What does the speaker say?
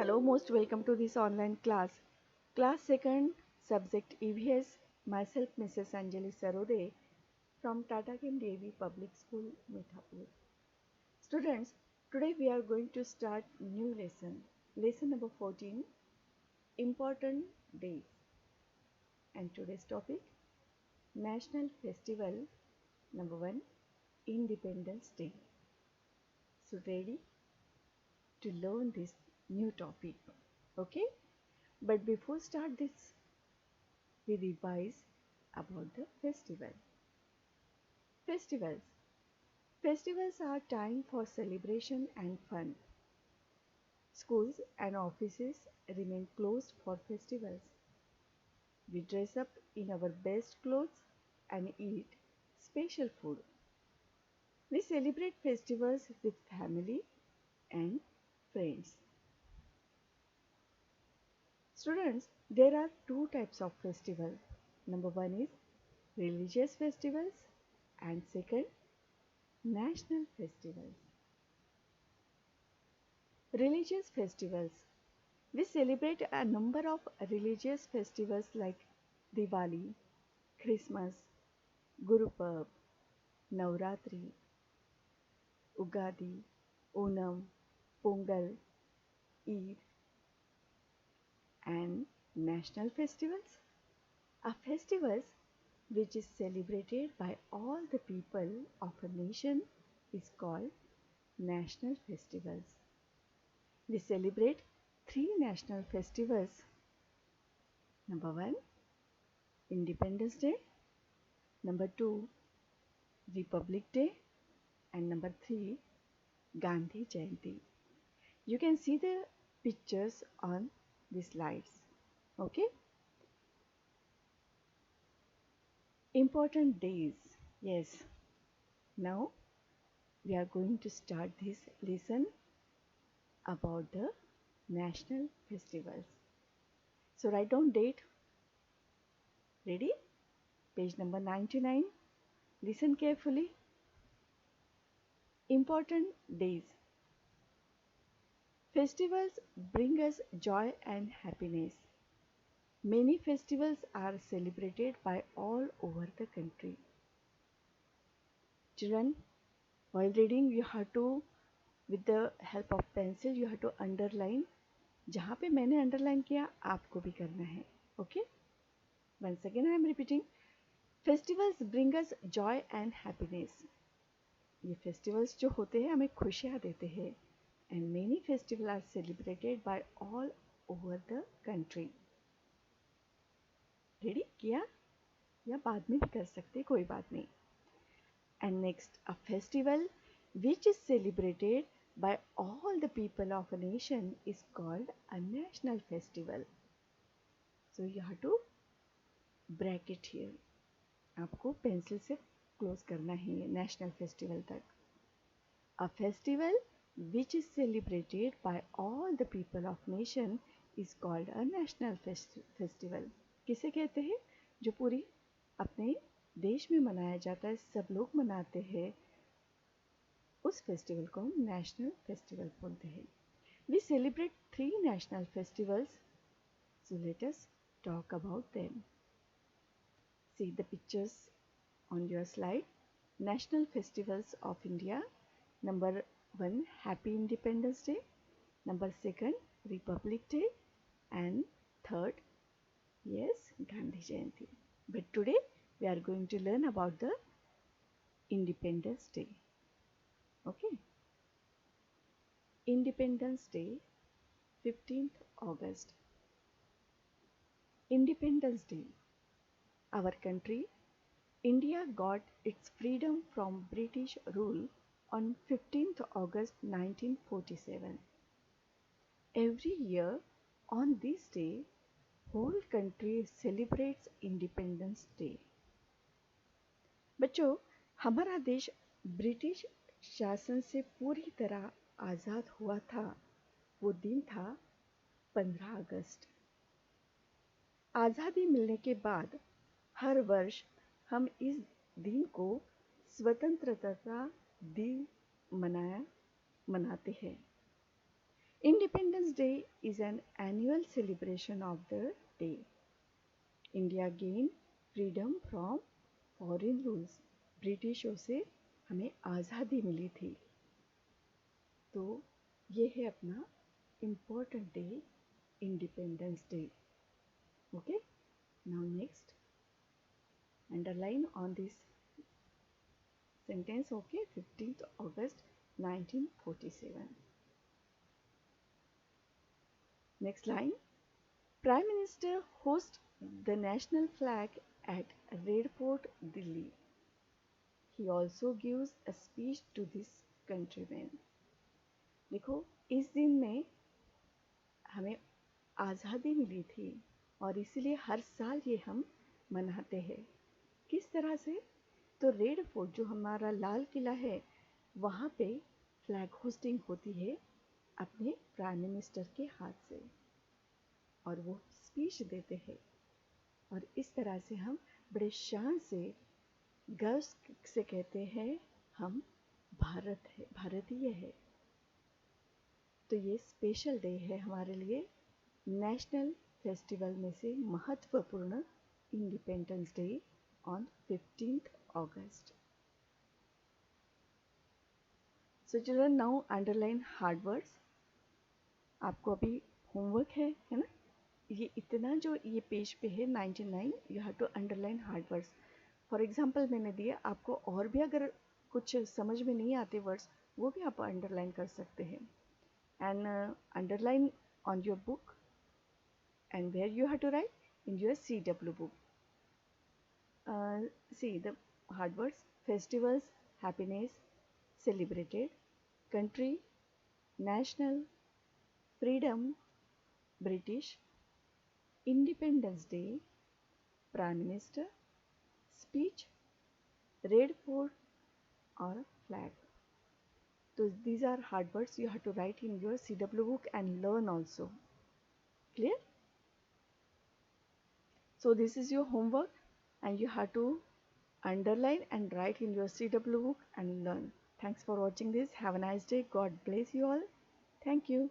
Hello, most welcome to this online class. Class 2nd, subject EVS, myself Mrs. Anjali Sarode from Tata Kim Devi Public School, Mithapur. Students, today we are going to start new lesson. Lesson number 14, important days. And today's topic, National Festival number 1, Independence Day. So ready to learn this new topic. Okay? But before start this, we revise about the festival. Festivals. Festivals are time for celebration and fun. Schools and offices remain closed for festivals. We dress up in our best clothes and eat special food. We celebrate festivals with family and friends. Students, there are two types of festival. Number one is religious festivals and second national festivals. Religious festivals. We celebrate a number of religious festivals like Diwali, Christmas, Guru Purb, Navratri, Ugadi, Onam, Pongal, Eid, and national festivals are festivals which is celebrated by all the people of a nation is called national festivals. We celebrate three national festivals. Number one, Independence Day. Number two, Republic Day. And number three, Gandhi Jayanti. You can see the pictures on the slides. Okay. Important days. Yes. Now we are going to start this lesson about the national festivals. So write down date. Ready? Page number 99. Listen carefully. Important days. Festivals bring us joy and happiness. Many festivals are celebrated by all over the country. Children, while reading you have to, with the help of pencil, you have to underline. जहाँ पे मैंने underline किया आपको भी करना है. Okay, once again I am repeating. Festivals bring us joy and happiness. ये festivals जो होते हैं हमें खुशियाँ देते हैं. And many festivals are celebrated by all over the country. Ready किया या बाद में भी कर सकते, कोई बात नहीं. And next, a festival which is celebrated by all the people of a nation is called a national festival. So you have to bracket here. आपको पेंसिल से क्लोज करना है नेशनल फेस्टिवल तक. A festival which is celebrated by all the people of nation is called a national festival. किसे कहते हैं? जो पूरी अपने देश में मनाया जाता है, सब लोग मनाते हैं, उस फेस्टिवल को हम नेशनल फेस्टिवल बोलते हैं. We celebrate three national festivals. So let us talk about them. See the pictures on your slide. National festivals of India. Number 1, Happy Independence Day. Number 2, Republic Day. And 3rd, yes, Gandhi Jayanti. But today we are going to learn about the Independence Day. Okay. Independence Day, 15th August. Independence Day. Our country, India, got its freedom from British rule on 15th August 1947. Every year on this day, whole country celebrates Independence Day. बच्चों, हमारा देश British शासन से पूरी तरह आज़ाद हुआ था. वो दिन था 15 अगस्त. आज़ादी मिलने के बाद हर वर्ष हम इस दिन को स्वतंत्रता दिन मनाते हैं. Independence Day is an annual celebration of the day. India gained freedom from foreign rules. ब्रिटिशों से हमें आज़ादी मिली थी. तो ये है अपना important day, independence day. Okay, now next underline on this sentence. Okay, 15th August 1947. Next line. Prime Minister hosts the national flag at Red Fort, Delhi. He also gives a speech to this countrymen. देखो, इस दिन में हमें आज़ादी मिली थी और इसीलिए हर साल ये हम मनाते हैं. किस तरह से? तो रेड फोर्ट जो हमारा लाल किला है वहाँ पे फ्लैग होस्टिंग होती है अपने प्राइम मिनिस्टर के हाथ से और वो स्पीच देते हैं और इस तरह से हम बड़े शान से गर्व से कहते हैं हम भारत है, भारतीय है. तो ये स्पेशल डे है हमारे लिए, नेशनल फेस्टिवल में से महत्वपूर्ण independence day on 15th August. So children, now underline hard words. आपको अभी होमवर्क है ना? ये इतना जो ये पेज पे है 99, you have to underline hard words. For example मैंने दिया, आपको और भी अगर कुछ समझ में नहीं आते वर्ड्स वो भी आप अंडरलाइन कर सकते हैं. And underline on your book and where you have to write in your CW book. See the hard words: festivals, happiness, celebrated, country, national, freedom, British, Independence Day, Prime Minister, speech, red fort or flag. So these are hard words you have to write in your CW book and learn also. Clear? So this is your homework and you have to underline and write in your CW book and learn. Thanks for watching this. Have a nice day. God bless you all. Thank you.